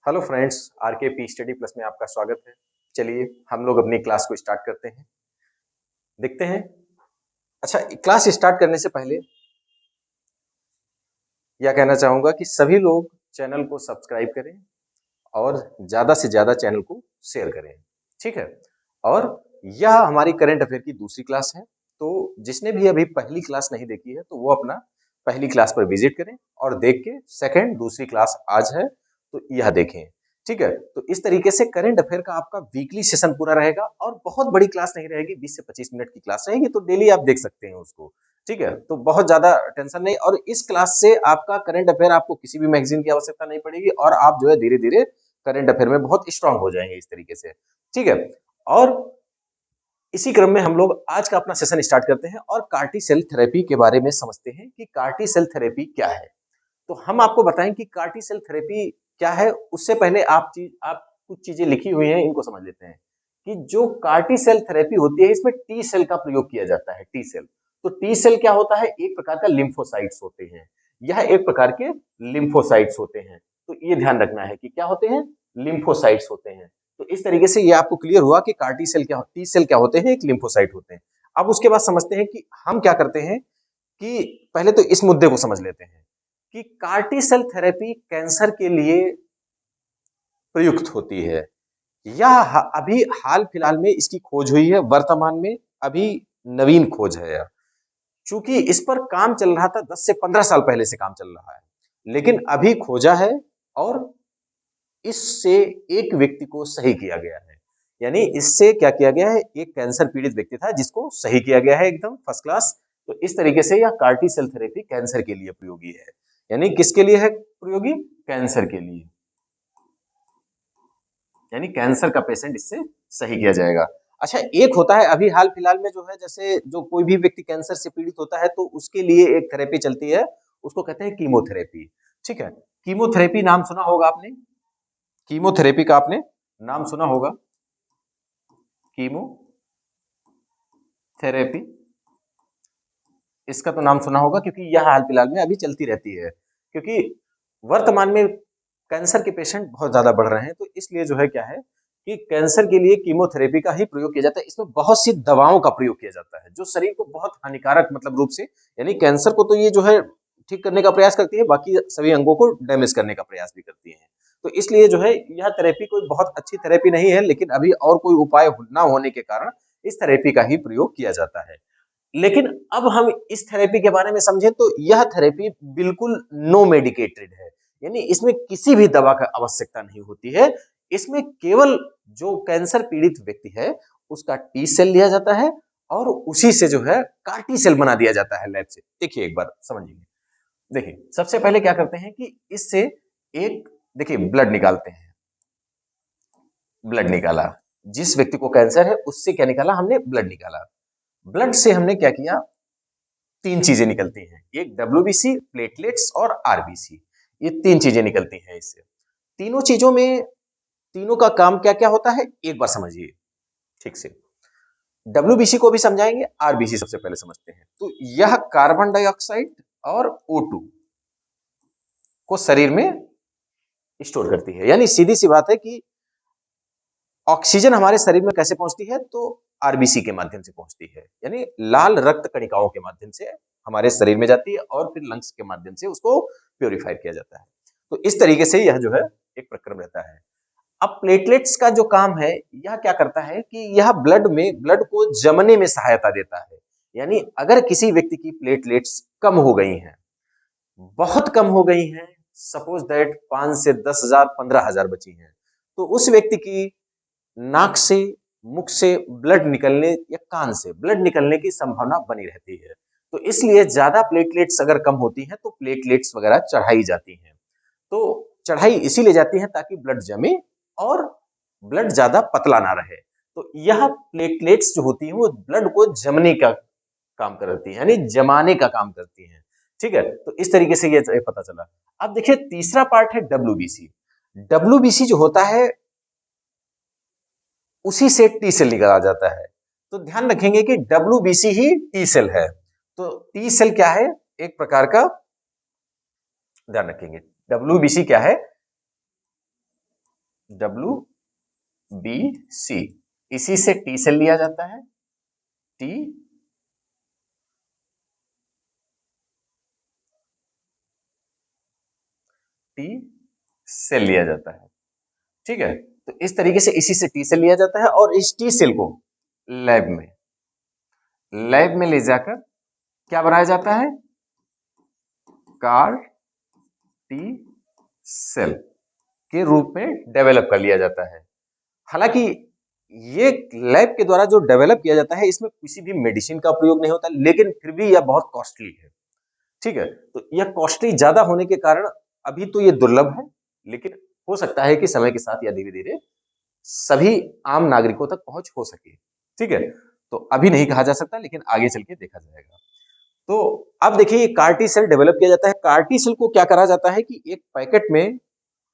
Hello friends, R K P study plus में आपका स्वागत है। चलिए हम लोग अपनी क्लास को स्टार्ट करते हैं। देखते हैं। अच्छा, क्लास स्टार्ट करने से पहले यह कहना चाहूंगा कि सभी लोग चैनल को सब्सक्राइब करें और ज़्यादा से ज़्यादा चैनल को शेयर करें। ठीक है। और यह हमारी करंट अफेयर की दूसरी क्लास है। तो जिसने भी अभी पहली क्लास नहीं देखी है तो वो अपना पहली क्लास पर विजिट करें और देख के सेकंड दूसरी क्लास आज है तो यह देखें। ठीक है। तो इस तरीके से करंट अफेयर का आपका वीकली सेशन पूरा रहेगा और बहुत बड़ी क्लास नहीं रहेगी, 20 से 25 मिनट की क्लास रहेगी, तो डेली आप देख सकते हैं उसको। ठीक है। तो बहुत ज्यादा टेंशन नहीं, और इस क्लास से आपका करंट अफेयर आपको किसी भी मैगजीन की आवश्यकता नहीं पड़ेगी और आप जो है धीरे धीरे करंट अफेयर में बहुत स्ट्रांग हो जाएंगे इस तरीके से। ठीक है। और इसी क्रम में हम लोग आज का अपना सेशन स्टार्ट करते हैं और कार्टी सेल थेरेपी के बारे में समझते हैं कि कार्टी सेल थेरेपी क्या है। तो हम आपको बताएं कि कार्टी सेल थेरेपी क्या है। उससे पहले आप कुछ चीजें लिखी हुई हैं, इनको समझ लेते हैं कि जो कार्टी सेल थेरेपी होती है इसमें टी सेल का प्रयोग किया जाता है। टी सेल, तो टी सेल क्या होता है? एक प्रकार का लिम्फोसाइट्स होते हैं। यह एक प्रकार के लिम्फोसाइट्स होते हैं। तो ये ध्यान रखना है कि क्या होते हैं? लिम्फोसाइट्स होते हैं। तो इस तरीके से ये आपको क्लियर हुआ कि कार्टी सेल क्या, टी सेल क्या होते हैं, एक लिम्फोसाइट होते हैं। अब उसके बाद समझते हैं कि हम क्या करते हैं, कि पहले तो इस मुद्दे को समझ लेते हैं कि कार्टी सेल थेरेपी कैंसर के लिए प्रयुक्त होती है। यह अभी हाल फिलहाल में इसकी खोज हुई है, वर्तमान में अभी नवीन खोज है यह। चूंकि इस पर काम चल रहा था 10 से 15 साल पहले से काम चल रहा है, लेकिन अभी खोजा है और इससे एक व्यक्ति को सही किया गया है। यानी इससे क्या किया गया है? एक कैंसर पीड़ित व्यक्ति था जिसको सही किया गया है एकदम फर्स्ट क्लास। तो इस तरीके से यह कार्टी सेल थेरेपी कैंसर के लिए प्रयोगी है। यानी किसके लिए है प्रयोगी? कैंसर के लिए। यानी कैंसर का पेशेंट इससे सही किया जाएगा। अच्छा, एक होता है अभी हाल फिलहाल में जो है, जैसे जो कोई भी व्यक्ति कैंसर से पीड़ित होता है तो उसके लिए एक थेरेपी चलती है, उसको कहते हैं कीमोथेरेपी। ठीक है। कीमोथेरेपी नाम सुना होगा आपने। कीमोथेरेपी का आपने नाम सुना होगा, कीमोथेरेपी। इसका तो नाम सुना होगा क्योंकि यह हाल फिलहाल में अभी चलती रहती है, क्योंकि वर्तमान में कैंसर के पेशेंट बहुत ज्यादा बढ़ रहे हैं। तो इसलिए जो है क्या है कि कैंसर के लिए कीमोथेरेपी का ही प्रयोग किया जाता है। इसमें बहुत सी दवाओं का प्रयोग किया जाता है जो शरीर को बहुत हानिकारक मतलब रूप से, यानी कैंसर को तो ये जो है ठीक करने का प्रयास करती है, बाकी सभी अंगों को डैमेज करने का प्रयास भी करती है। तो इसलिए जो है यह थेरेपी कोई बहुत अच्छी थेरेपी नहीं है, लेकिन अभी और कोई उपाय ना होने के कारण इस थेरेपी का ही प्रयोग किया जाता है। लेकिन अब हम इस थेरेपी के बारे में समझें तो यह थेरेपी बिल्कुल नो मेडिकेटेड है। यानी इसमें किसी भी दवा का आवश्यकता नहीं होती है। इसमें केवल जो कैंसर पीड़ित व्यक्ति है उसका टी सेल लिया जाता है और उसी से जो है कार्टी सेल बना दिया जाता है लैब से। देखिए एक बार समझिए। देखिए सबसे पहले क्या करते हैं कि इससे एक, देखिए ब्लड निकालते हैं। ब्लड निकाला, जिस व्यक्ति को कैंसर है उससे क्या निकाला? हमने ब्लड निकाला। ब्लड से हमने क्या किया? तीन चीजें निकलती हैं, एक डब्ल्यूबीसी, प्लेटलेट्स और आरबीसी। ये तीन चीजें निकलती हैं इससे। तीनों चीजों में तीनों का काम क्या क्या होता है एक बार समझिए ठीक से। डब्ल्यूबीसी को भी समझाएंगे, आरबीसी सबसे पहले समझते हैं। तो यह कार्बन डाइऑक्साइड और O2 को शरीर में स्टोर करती है। यानी सीधी सी बात है कि ऑक्सीजन हमारे शरीर में कैसे पहुंचती है? तो आरबीसी के माध्यम से पहुंचती है। यानी लाल रक्त कणिकाओं के माध्यम से हमारे शरीर में जाती है और फिर लंग्स के माध्यम से उसको प्योरीफाई किया जाता है। तो इस तरीके से यह जो है एक प्रक्रम रहता है। अब प्लेटलेट्स का जो काम है, यह क्या करता है कि यह ब्लड को जमने में सहायता देता है। यानी अगर किसी व्यक्ति की प्लेटलेट्स कम हो गई हैं, बहुत कम हो गई हैं, सपोज दैट 5 से 10,000 15,000 बची हैं, तो उस व्यक्ति की नाक से, मुख से ब्लड निकलने या कान से ब्लड निकलने की संभावना बनी रहती है। तो इसलिए ज्यादा प्लेटलेट्स अगर कम होती हैं तो प्लेटलेट्स वगैरह चढ़ाई जाती हैं। तो चढ़ाई इसीलिए जाती है ताकि ब्लड जमे और ब्लड ज्यादा पतला ना रहे। तो यह प्लेटलेट्स जो होती हैं वो ब्लड को जमने का काम करती है, यानी जमाने का काम करती है। ठीक है। तो इस तरीके से ये पता चला। अब देखिए तीसरा पार्ट है डब्ल्यूबीसी। डब्ल्यूबीसी जो होता है उसी से टी सेल निकाला जाता है। तो ध्यान रखेंगे कि डब्ल्यूबीसी ही टी सेल है। तो टी सेल क्या है? एक प्रकार का, ध्यान रखेंगे, डब्ल्यूबीसी क्या है? WBC, इसी से टी सेल लिया जाता है, टी टी सेल लिया जाता है। ठीक है, तो इस तरीके से इसी से टी सेल लिया जाता है और इस टी सेल को लैब में ले जाकर क्या बनाया जाता है, कार टी सेल के रूप में डेवलप कर लिया जाता है। हालांकि ये लैब के द्वारा जो डेवलप किया जाता है इसमें किसी भी मेडिसिन का प्रयोग नहीं होता, लेकिन फिर भी यह बहुत कॉस्टली है। ठीक है, तो यह कॉस्टली ज्यादा होने के कारण अभी तो ये दुर्लभ है, लेकिन हो सकता है कि समय के साथ यह धीरे धीरे सभी आम नागरिकों तक पहुंच हो सके। ठीक है, तो अभी नहीं कहा जा सकता, लेकिन आगे चल के देखा जाएगा। तो अब देखिए ये कार्टी सेल डेवलप किया जाता है। कार्टी सेल को क्या करा जाता है कि एक पैकेट में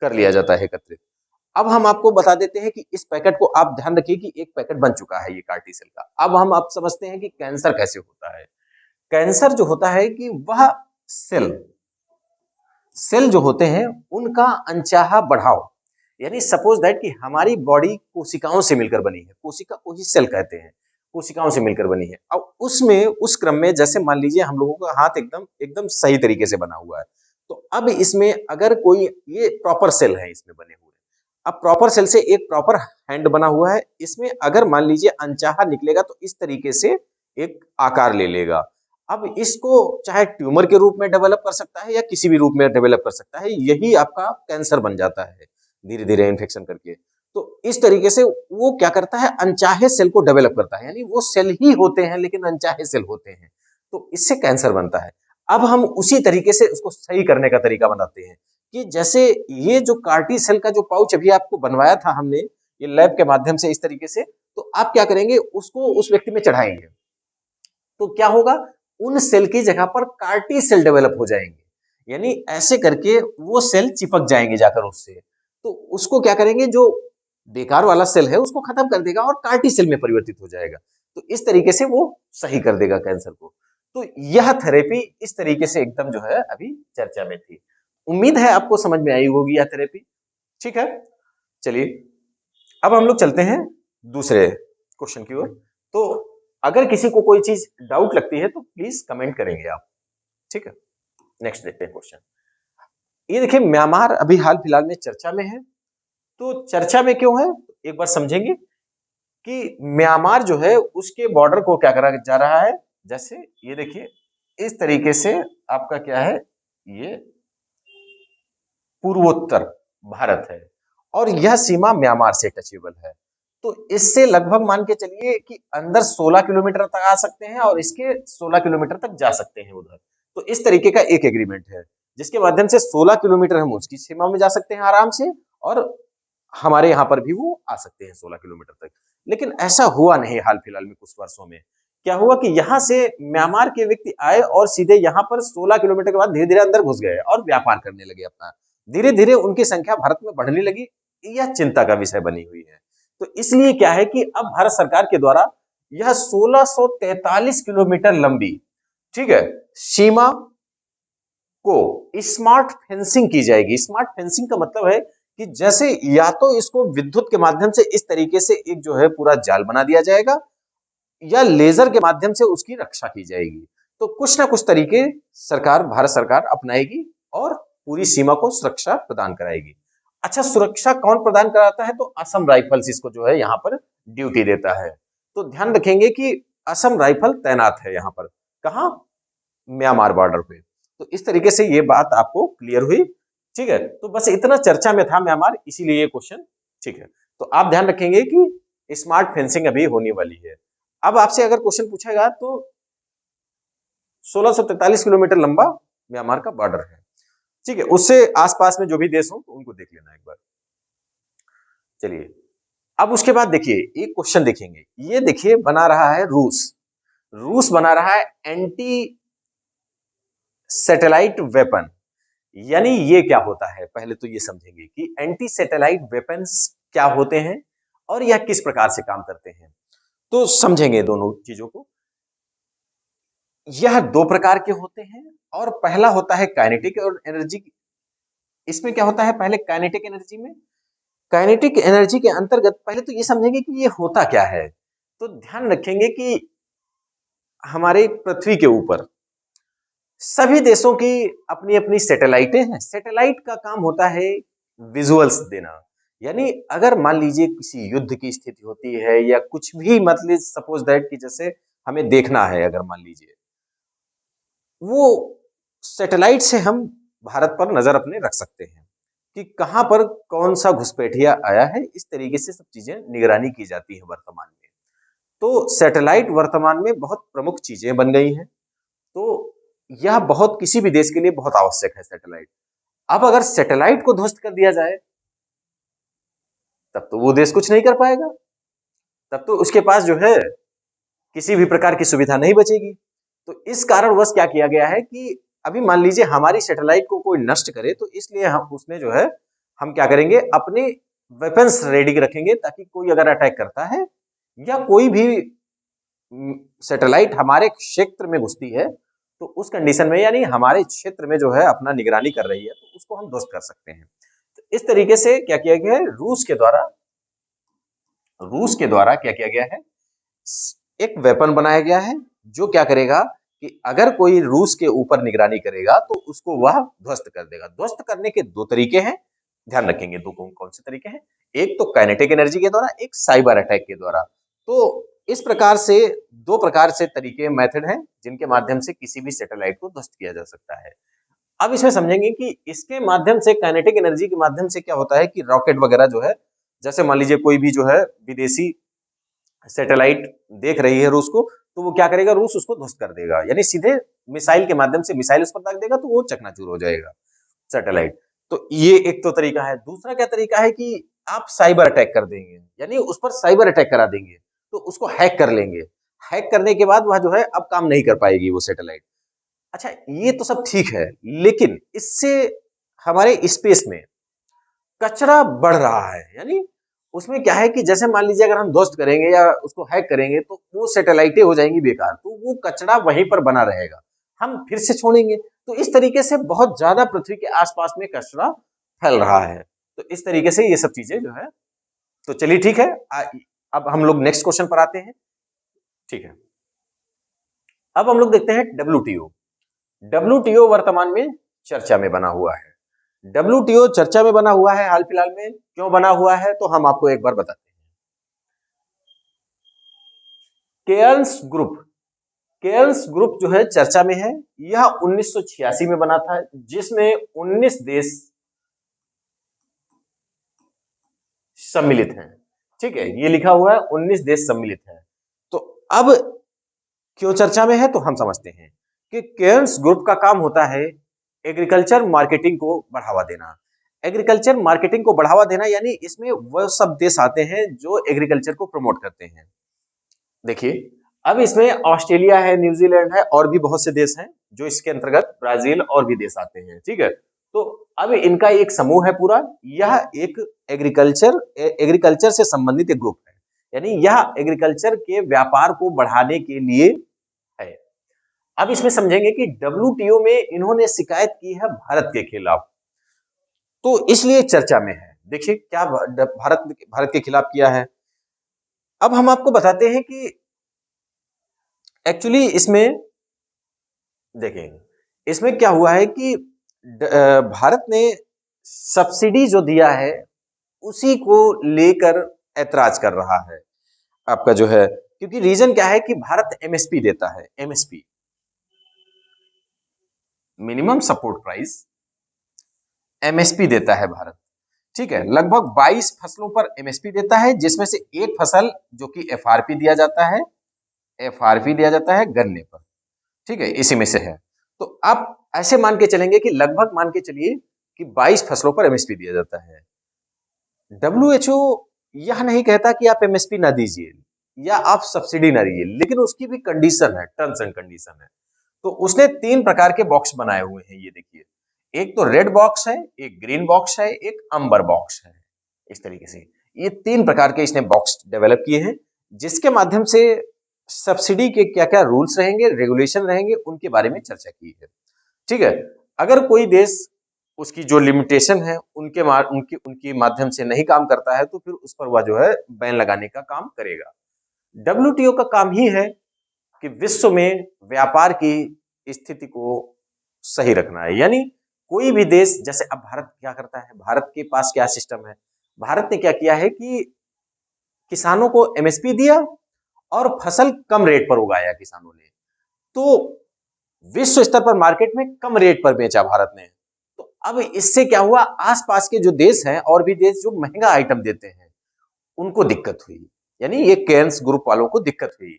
कर लिया जाता है एकत्रित। अब हम आपको बता देते हैं कि इस पैकेट को आप ध्यान रखिए कि एक पैकेट बन चुका है ये कार्टी सेल का। अब हम आप समझते हैं कि कैंसर कैसे होता है। कैंसर जो होता है कि वह सेल सेल जो होते हैं उनका अनचाहा बढ़ाव, यानी सपोज दैट कि हमारी बॉडी कोशिकाओं से मिलकर बनी है, कोशिका को ही सेल कहते हैं, कोशिकाओं से मिलकर बनी है। अब उसमें उस क्रम में जैसे मान लीजिए हम लोगों का हाथ एकदम एकदम सही तरीके से बना हुआ है, तो अब इसमें अगर कोई ये प्रॉपर सेल है इसमें बने हुए, अब प्रॉपर सेल से एक प्रॉपर हैंड बना हुआ है, इसमें अगर मान लीजिए अनचाहा निकलेगा तो इस तरीके से एक आकार ले लेगा। अब इसको चाहे ट्यूमर के रूप में डेवलप कर सकता है या किसी भी रूप में डेवलप कर सकता है, यही आपका कैंसर बन जाता है धीरे धीरे इन्फेक्शन करके। तो इस तरीके से वो क्या करता है, अनचाहे सेल को डेवलप करता है, यानी वो सेल ही होते हैं लेकिन अनचाहे सेल होते हैं, तो इससे कैंसर बनता है। अब हम उसी तरीके से उसको सही करने का तरीका बनाते हैं कि जैसे ये जो कार्टी सेल का जो पाउच अभी आपको बनवाया था हमने ये लैब के माध्यम से इस तरीके से, तो आप क्या करेंगे उसको उस व्यक्ति में चढ़ाएंगे, तो क्या होगा, उन सेल की जगह पर कार्टी सेल डेवलप हो जाएंगे, यानी ऐसे करके वो सेल चिपक जाएंगे जाकर उससे, तो उसको क्या करेंगे, जो बेकार वाला सेल है उसको खत्म कर देगा और कार्टी सेल में परिवर्तित हो जाएगा। तो इस तरीके से वो सही कर देगा कैंसर को। तो यह थेरेपी इस तरीके से एकदम जो है अभी चर्चा में थी। उम्मीद है आपको समझ में आई होगी यह थेरेपी। ठीक है, चलिए अब हम लोग चलते हैं दूसरे क्वेश्चन की ओर। तो अगर किसी को कोई चीज डाउट लगती है तो प्लीज कमेंट करेंगे आप। ठीक है, नेक्स्ट देखते हैं क्वेश्चन। ये देखिए म्यांमार अभी हाल फिलहाल में चर्चा में है। तो चर्चा में क्यों है, एक बार समझेंगे कि म्यांमार जो है उसके बॉर्डर को क्या करा जा रहा है, जैसे ये देखिए इस तरीके से आपका क्या है, ये पूर्वोत्तर भारत है और यह सीमा म्यांमार से टचेबल है। तो इससे लगभग मान के चलिए कि अंदर 16 किलोमीटर तक आ सकते हैं और इसके 16 किलोमीटर तक जा सकते हैं उधर। तो इस तरीके का एक एग्रीमेंट है जिसके माध्यम से 16 किलोमीटर हम उसकी सीमा में जा सकते हैं आराम से, और हमारे यहाँ पर भी वो आ सकते हैं 16 किलोमीटर तक। लेकिन ऐसा हुआ नहीं हाल फिलहाल में कुछ वर्षों में। क्या हुआ कि यहाँ से म्यांमार के व्यक्ति आए और सीधे यहाँ पर 16 किलोमीटर के बाद धीरे धीरे अंदर घुस गए और व्यापार करने लगे अपना। धीरे धीरे उनकी संख्या भारत में बढ़ने लगी, यह चिंता का विषय बनी हुई है। तो इसलिए क्या है कि अब भारत सरकार के द्वारा यह 1643 किलोमीटर लंबी, ठीक है, सीमा को स्मार्ट फेंसिंग की जाएगी। स्मार्ट फेंसिंग का मतलब है कि जैसे या तो इसको विद्युत के माध्यम से इस तरीके से एक जो है पूरा जाल बना दिया जाएगा या लेजर के माध्यम से उसकी रक्षा की जाएगी। तो कुछ ना कुछ तरीके सरकार भारत सरकार अपनाएगी और पूरी सीमा को सुरक्षा प्रदान कराएगी। अच्छा, सुरक्षा कौन प्रदान कराता है, तो असम राइफल्स इसको जो है यहाँ पर ड्यूटी देता है। तो ध्यान रखेंगे कि असम राइफल तैनात है यहाँ पर, कहाँ, म्यांमार बॉर्डर पे। तो इस तरीके से ये बात आपको क्लियर हुई। ठीक है, तो बस इतना चर्चा में था म्यांमार, इसीलिए ये क्वेश्चन। ठीक है, तो आप ध्यान रखेंगे कि स्मार्ट फेंसिंग अभी होने वाली है। अब आपसे अगर क्वेश्चन पूछेगा तो 1643 किलोमीटर लंबा म्यांमार का बॉर्डर है। ठीक है, उससे आसपास में जो भी देश हो तो उनको देख लेना एक बार। चलिए अब उसके बाद देखिए एक क्वेश्चन देखेंगे, ये देखिए बना रहा है रूस। रूस बना रहा है एंटी सैटेलाइट वेपन। यानी ये क्या होता है, पहले तो ये समझेंगे कि एंटी सैटेलाइट वेपन्स क्या होते हैं और यह किस प्रकार से काम करते हैं। तो समझेंगे दोनों चीजों को। यह दो प्रकार के होते हैं और पहला होता है काइनेटिक और एनर्जी। इसमें क्या होता है, पहले काइनेटिक एनर्जी में काइनेटिक एनर्जी के अंतर्गत पहले तो ये समझेंगे कि ये होता क्या है। तो ध्यान रखेंगे कि हमारे पृथ्वी के ऊपर सभी देशों की अपनी अपनी सैटेलाइटें हैं। सैटेलाइट का काम होता है विजुअल्स देना, यानी अगर मान लीजिए किसी युद्ध की स्थिति होती है या कुछ भी, मतलब सपोज दैट कि जैसे हमें देखना है, अगर मान लीजिए वो सैटेलाइट से हम भारत पर नजर अपने रख सकते हैं कि कहां पर कौन सा घुसपैठिया आया है। इस तरीके से सब चीजें निगरानी की जाती है वर्तमान में। तो सैटेलाइट वर्तमान में बहुत प्रमुख चीजें बन गई हैं। तो यह बहुत किसी भी देश के लिए बहुत आवश्यक है सैटेलाइट। अब अगर सैटेलाइट को ध्वस्त कर दिया जाए तब तो वो देश कुछ नहीं कर पाएगा, तब तो उसके पास जो है किसी भी प्रकार की सुविधा नहीं बचेगी। तो इस कारणवश क्या किया गया है कि अभी मान लीजिए हमारी सैटेलाइट को कोई नष्ट करे, तो इसलिए हम उसने जो है हम क्या करेंगे, अपने वेपन्स रेडी रखेंगे ताकि कोई अगर अटैक करता है या कोई भी सैटेलाइट हमारे क्षेत्र में घुसती है तो उस कंडीशन में, यानी हमारे क्षेत्र में जो है अपना निगरानी कर रही है, तो उसको हम ध्वस्त कर सकते हैं। तो इस तरीके से क्या किया गया है, रूस के द्वारा क्या किया गया है, एक वेपन बनाया गया है जो क्या करेगा कि अगर कोई रूस के ऊपर निगरानी करेगा तो उसको वह ध्वस्त कर देगा। ध्वस्त करने के दो तरीके हैं, ध्यान रखेंगे दो कौन कौन से तरीके हैं। एक तो काइनेटिक एनर्जी के द्वारा, एक साइबर अटैक के द्वारा। तो इस प्रकार से दो प्रकार से तरीके मेथड हैं जिनके माध्यम से किसी भी सैटेलाइट को ध्वस्त किया जा सकता है। अब इसमें समझेंगे कि इसके माध्यम से, काइनेटिक एनर्जी के माध्यम से क्या होता है कि रॉकेट वगैरह जो है, जैसे मान लीजिए कोई भी जो है विदेशी सैटेलाइट देख रही है रूस को, तो वो क्या करेगा, रूस उसको ध्वस्त कर देगा, यानी सीधे मिसाइल के माध्यम से मिसाइल उस पर दाग देगा तो वो चकनाचूर हो जाएगा सैटेलाइट। तो ये एक तो तरीका है। दूसरा क्या तरीका है कि आप साइबर अटैक कर देंगे, यानी उस पर साइबर अटैक करा देंगे, तो उसको हैक कर लेंगे। हैक करने के बाद वह जो है अब काम नहीं कर पाएगी वो सैटेलाइट। अच्छा, ये तो सब ठीक है, लेकिन इससे हमारे स्पेस में कचरा बढ़ रहा है। यानी उसमें क्या है कि जैसे मान लीजिए अगर हम ध्वस्त करेंगे या उसको हैक करेंगे तो वो सैटेलाइटें हो जाएंगी बेकार, तो वो कचरा वहीं पर बना रहेगा, हम फिर से छोड़ेंगे। तो इस तरीके से बहुत ज्यादा पृथ्वी के आसपास में कचरा फैल रहा है। तो इस तरीके से ये सब चीजें जो है, तो चलिए ठीक है। अब हम लोग नेक्स्ट क्वेश्चन पर आते हैं। ठीक है, अब हम लोग देखते हैं डब्ल्यूटीओ। डब्ल्यूटीओ वर्तमान में चर्चा में बना हुआ है। डब्ल्यूटीओ चर्चा में बना हुआ है हाल फिलहाल में, क्यों बना हुआ है तो हम आपको एक बार बताते हैं। केयर्न्स ग्रुप, केयर्न्स ग्रुप जो है चर्चा में है। यह 1986 में बना था, जिसमें 19 देश सम्मिलित हैं। ठीक है, ये लिखा हुआ है 19 देश सम्मिलित हैं। तो अब क्यों चर्चा में है तो हम समझते हैं कि केयर्न्स ग्रुप का काम होता है एग्रीकल्चर मार्केटिंग को बढ़ावा देना। एग्रीकल्चर मार्केटिंग को बढ़ावा देना यानी इसमें वह सब देश आते हैं जो एग्रीकल्चर को प्रमोट करते हैं। देखिए, अब इसमें ऑस्ट्रेलिया है, न्यूजीलैंड है और भी बहुत से देश हैं जो इसके अंतर्गत, ब्राजील और भी देश आते हैं। ठीक है, तो अब इनका एक समूह है पूरा। यह एक एग्रीकल्चर से संबंधित एक ग्रुप है, यानी यह एग्रीकल्चर के व्यापार को बढ़ाने के लिए है। अब इसमें समझेंगे कि डब्ल्यूटीओ में इन्होंने शिकायत की है भारत के खिलाफ, तो इसलिए चर्चा में है। देखिए क्या भारत भारत के खिलाफ किया है। अब हम आपको बताते हैं कि एक्चुअली इसमें देखें, इसमें क्या हुआ है कि भारत ने सब्सिडी जो दिया है उसी को लेकर ऐतराज कर रहा है आपका जो है, क्योंकि रीजन क्या है कि भारत एमएसपी देता है। MSP, minimum support price, MSP देता है भारत। ठीक है, लगभग 22 फसलों पर एमएसपी देता है, जिसमें से एक फसल जो कि एफआरपी दिया जाता है, एफआरपी दिया जाता है गन्ने पर। ठीक है, इसी में से है। तो आप ऐसे मान के चलेंगे कि लगभग मान के चलिए कि 22 फसलों पर एमएसपी दिया जाता है। डब्ल्यूएचओ यह नहीं कहता कि आप एमएसपी ना दीजिए या आप सब्सिडी ना दीजिए, लेकिन उसकी भी कंडीशन है, टर्म्स एंड कंडीशन है। तो उसने 3 प्रकार के बॉक्स बनाए हुए हैं, ये देखिए। एक तो रेड बॉक्स है, एक ग्रीन बॉक्स है, एक अंबर बॉक्स है। इस तरीके से ये 3 प्रकार के इसने बॉक्स डेवलप किए हैं, जिसके माध्यम से सब्सिडी के क्या क्या रूल्स रहेंगे, रेगुलेशन रहेंगे, उनके बारे में चर्चा की है। ठीक है, अगर कोई देश उसकी जो लिमिटेशन है उनके माध्यम से नहीं काम करता है, तो फिर उस पर वह जो है बैन लगाने का काम करेगा। डब्ल्यूटीओ का काम ही है कि विश्व में व्यापार की स्थिति को सही रखना है। यानी कोई भी देश, जैसे अब भारत क्या करता है, भारत के पास क्या सिस्टम है, भारत ने क्या किया है कि किसानों को एमएसपी दिया और फसल कम रेट पर उगाया किसानों ने, तो विश्व स्तर पर मार्केट में कम रेट पर बेचा भारत ने। तो अब इससे क्या हुआ, आसपास के जो देश हैं और भी देश जो महंगा आइटम देते हैं उनको दिक्कत हुई, यानी ये केयर्न्स ग्रुप वालों को दिक्कत हुई,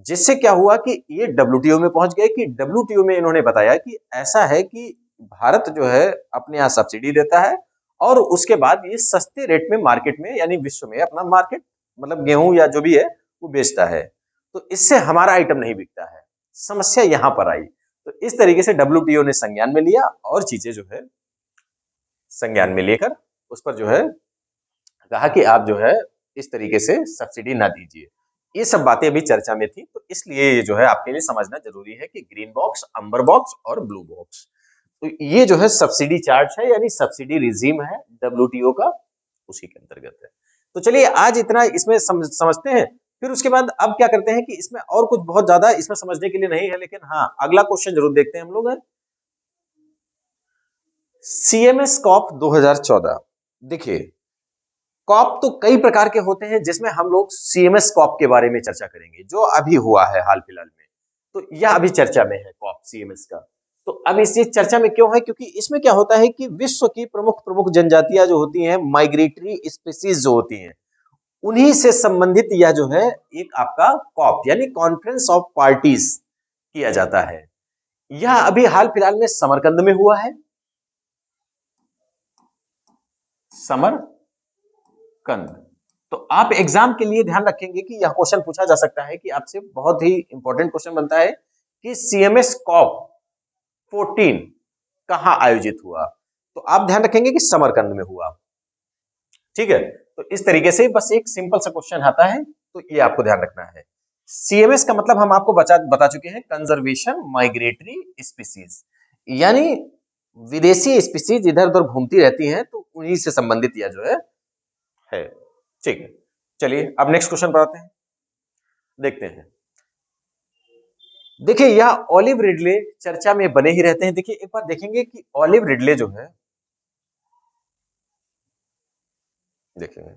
जिससे क्या हुआ कि ये डब्ल्यूटीओ में पहुंच गए कि डब्ल्यूटीओ में इन्होंने बताया कि ऐसा है कि भारत जो है अपने यहाँ सब्सिडी देता है और उसके बाद ये सस्ते रेट में मार्केट में, यानी विश्व में अपना मार्केट, मतलब गेहूं या जो भी है वो बेचता है, तो इससे हमारा आइटम नहीं बिकता है। समस्या यहां पर आई, तो इस तरीके से डब्ल्यूटीओ ने संज्ञान में लिया और चीजें जो है संज्ञान में लेकर उस पर जो है कहा कि आप जो है इस तरीके से सब्सिडी ना दीजिए। ये सब बातें अभी चर्चा में थी, तो इसलिए ये जो है आपके लिए समझना जरूरी है कि ग्रीन बॉक्स, अम्बर बॉक्स और ब्लू बॉक्स, तो ये जो है सब्सिडी चार्ट है, यानी सब्सिडी रिजीम है डब्ल्यूटीओ का, उसी के अंतर्गत है। तो चलिए आज इतना इसमें समझते हैं, फिर उसके बाद अब क्या करते हैं कि इसमें और कुछ बहुत ज्यादा इसमें समझने के लिए नहीं है, लेकिन हाँ अगला क्वेश्चन जरूर देखते हैं हम लोग। C M S COP 2014। देखिए कॉप तो कई प्रकार के होते हैं, जिसमें हम लोग सीएमएस कॉप के बारे में चर्चा करेंगे जो अभी हुआ है हाल फिलहाल में, तो यह अभी चर्चा में है कॉप सीएमएस का। तो अब इस चर्चा में क्यों है, क्योंकि इसमें क्या होता है कि विश्व की प्रमुख प्रमुख जनजातियां जो होती हैं, माइग्रेटरी स्पीसीज जो होती हैं, उन्हीं से संबंधित यह जो है एक आपका कॉप यानी कॉन्फ्रेंस ऑफ पार्टीज किया जाता है। यह अभी हाल फिलहाल में समरकंद में हुआ है, समरकंद। तो आप एग्जाम के लिए ध्यान रखेंगे कि यह क्वेश्चन पूछा जा सकता है कि आपसे बहुत ही इंपॉर्टेंट क्वेश्चन बनता है कि सीएमएस कॉप 14 कहां आयोजित हुआ, तो आप ध्यान रखेंगे कि समरकंद में हुआ। ठीक है, तो इस तरीके से बस एक सिंपल सा क्वेश्चन आता है, तो ये आपको ध्यान रखना है। सीएमएस का मतलब हम आपको बता चुके हैं, कंजर्वेशन माइग्रेटरी स्पीसीज, यानी विदेशी स्पीसीज इधर उधर घूमती रहती हैं, तो उन्हीं से संबंधित यह जो है। ठीक है, चलिए अब नेक्स्ट क्वेश्चन पर आते हैं, देखते हैं। देखिए यह ऑलिव रिडले चर्चा में बने ही रहते हैं। देखिए एक बार देखेंगे कि ऑलिव रिडले जो है, देखेंगे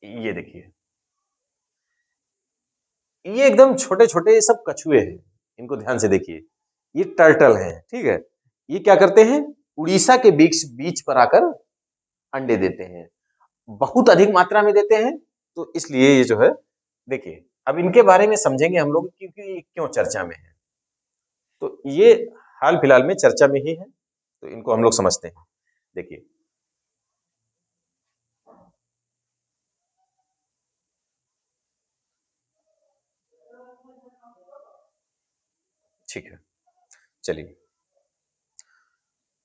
ये देखिए, ये एकदम छोटे छोटे सब कछुए हैं, इनको ध्यान से देखिए, ये टर्टल हैं। ठीक है, ये क्या करते हैं, उड़ीसा के बीच बीच पर आकर अंडे देते हैं, बहुत अधिक मात्रा में देते हैं, तो इसलिए ये जो है, देखिए अब इनके बारे में समझेंगे हम लोग क्योंकि ये क्यों चर्चा में है, तो ये हाल फिलहाल में चर्चा में ही है, तो इनको हम लोग समझते हैं। देखिए ठीक है, चलिए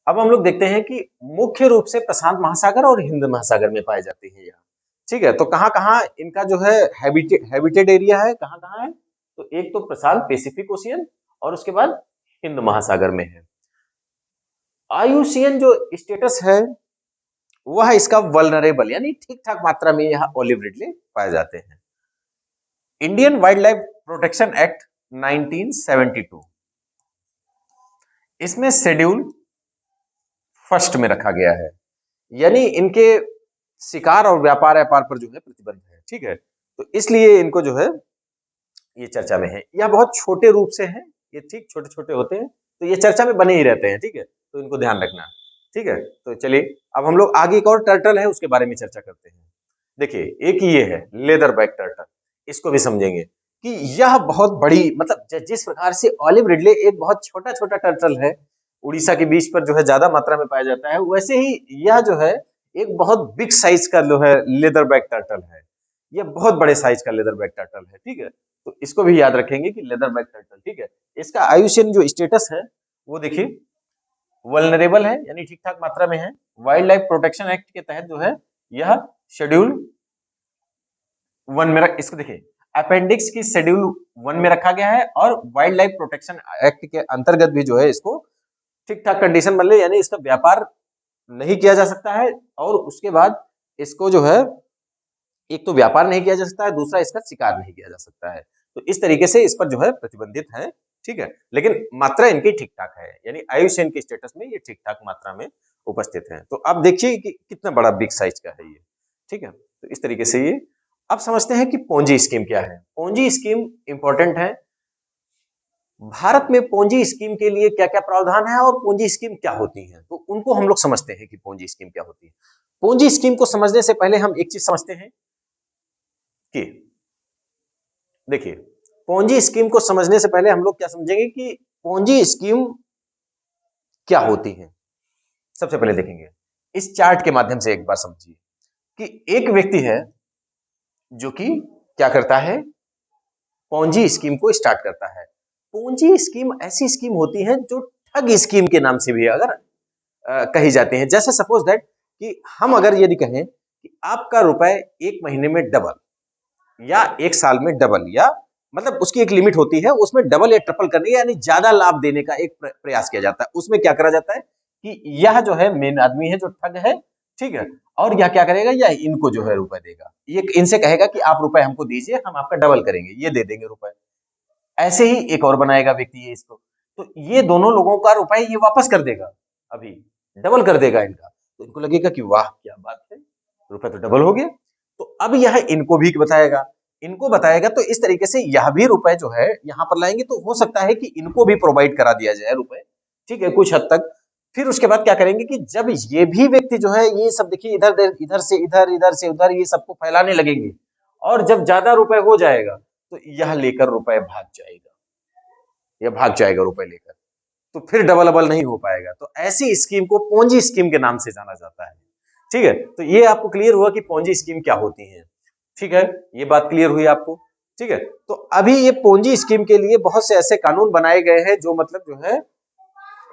अब हम लोग देखते हैं कि मुख्य रूप से प्रशांत महासागर और हिंद महासागर में पाए जाते हैं यहाँ। ठीक है, तो कहाँ कहाँ इनका जो है हैबिटेड एरिया है, कहाँ कहाँ है, तो एक तो प्रशांत पैसिफिक ओशियन और उसके बाद हिंद महासागर में है। आयुसीएन जो स्टेटस है वह इसका वल्नरेबल, यानी ठीक ठाक मात्रा में यहाँ ऑलिव रिडले पाए जाते हैं। Indian wild life protection act 1972 इसमें शेड्यूल फर्स्ट में रखा गया है, यानी इनके शिकार और व्यापार पर जो है प्रतिबंध है। ठीक है, तो इसलिए इनको जो है ये चर्चा में है। यह बहुत छोटे रूप से है, ये ठीक छोटे छोटे होते हैं, तो ये चर्चा में बने ही रहते हैं। ठीक है, तो इनको ध्यान रखना। ठीक है, तो चलिए अब हम लोग आगे एक और टर्टल है उसके बारे में चर्चा करते हैं। देखिए एक ये है लेदर बैक टर्टल, इसको भी समझेंगे कि यह बहुत बड़ी, मतलब जिस प्रकार से ऑलिव रिडले एक बहुत छोटा छोटा टर्टल है, उड़ीसा के बीच पर जो है ज्यादा मात्रा में पाया जाता है, वैसे ही यह जो है एक बहुत बिग साइज का जो है लेदर बैक टर्टल है। यह बहुत बड़े साइज का लेदर बैक टर्टल है। ठीक है, तो इसको भी याद रखेंगे कि लेदर बैक टर्टल। ठीक है, इसका आयुष्यन जो स्टेटस है वो देखिए वल्नरेबल है, यानी ठीक ठाक मात्रा में है। वाइल्ड लाइफ प्रोटेक्शन एक्ट के तहत जो है यह शेड्यूल 1 में इसको देखिए, अपेंडिक्स की शेड्यूल 1 में रखा गया है और वाइल्ड लाइफ प्रोटेक्शन एक्ट के अंतर्गत भी जो है इसको ठीक ठाक कंडीशन मतलब यानी इसका व्यापार नहीं किया जा सकता है और उसके बाद इसको जो है एक तो व्यापार नहीं किया जा सकता है, दूसरा इसका शिकार नहीं किया जा सकता है। तो इस तरीके से इस पर जो है प्रतिबंधित है, ठीक है? लेकिन मात्रा इनकी ठीक-ठाक है, यानी आयुष्मान के स्टेटस में ये ठीक-ठाक मात्रा में उपस्थित है। तो अब देखिए कि कितना बड़ा बिग साइज का है ये, ठीक है? तो इस तरीके से ये अब समझते हैं कि पोंजी स्कीम क्या है? पोंजी स्कीम इंपॉर्टेंट है। भारत में पोंजी स्कीम के लिए क्या-क्या प्रावधान है और पोंजी स्कीम क्या होती हैं? तो उनको हम लोग समझते हैं कि पोंजी स्कीम क्या होती है। पोंजी स्कीम को समझने से पहले हम एक चीज समझते हैं कि देखिए, पोंजी स्कीम को समझने से पहले हम लोग क्या समझेंगे कि पोंजी स्कीम क्या होती है? सबसे पहले देखेंगे, इस चार्ट के माध्यम से एक बार समझिए कि एक व्यक्ति है जो कि क्या करता है? पोंजी स्कीम को स्टार्ट करता है। पोंजी स्कीम ऐसी स्कीम होती है जो ठग स्कीम के नाम से भी अगर कही जाती है। जैसे सपोज दैट कि हम अगर यदि कहें कि आपका रुपए 1 महीने में डबल या 1 साल में डबल या मतलब उसकी एक लिमिट होती है, उसमें डबल या ट्रिपल करने यानी ज्यादा लाभ देने का एक प्रयास किया जाता है। उसमें क्या करा जाता है कि यह जो है मेन आदमी है जो ठग है, ठीक है? और यह क्या करेगा? यह इनको जो है रुपए देगा। ये इनसे कहेगा कि आप रुपए हमको दीजिए, हम आपका डबल करेंगे, ये दे देंगे रुपए। ऐसे ही एक और बनाएगा व्यक्ति ये इसको। तो ये दोनों लोगों का रुपए ये वापस कर देगा, अभी डबल कर देगा इनका। तो इनको लगेगा कि वाह क्या बात है, रुपए तो डबल हो गया। तो अब यह इनको भी बताएगा, इनको बताएगा तो इस तरीके से यह भी रुपए जो है यहाँ पर लाएंगे तो हो सकता है कि इनको भी प्रोवाइड करा दिया जाए रुपए, ठीक है, कुछ हद तक। फिर उसके बाद क्या करेंगे कि जब ये भी व्यक्ति जो है ये सब देखिए इधर से इधर ये सबको फैलाने लगेंगे और जब ज्यादा रुपए हो जाएगा तो यह लेकर रुपए भाग जाएगा, यह भाग जाएगा रुपए लेकर। तो फिर डबल अबल नहीं हो पाएगा। तो ऐसी स्कीम को पोंजी स्कीम के नाम से जाना जाता है, ठीक है? तो ये आपको क्लियर हुआ कि पोंजी स्कीम क्या होती है, ठीक है? ये बात क्लियर हुई आपको, ठीक है? तो अभी ये पोंजी स्कीम के लिए बहुत से ऐसे कानून बनाए गए हैं जो मतलब जो है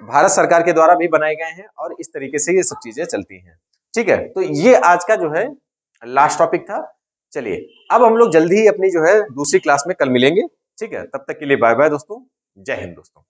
भारत सरकार के द्वारा भी बनाए गए हैं और इस तरीके से ये सब चीजें चलती हैं, ठीक है? तो ये आज का जो है लास्ट टॉपिक था। चलिए अब हम लोग जल्दी ही अपनी जो है दूसरी क्लास में कल मिलेंगे, ठीक है? तब तक के लिए बाय बाय दोस्तों, जय हिंद दोस्तों।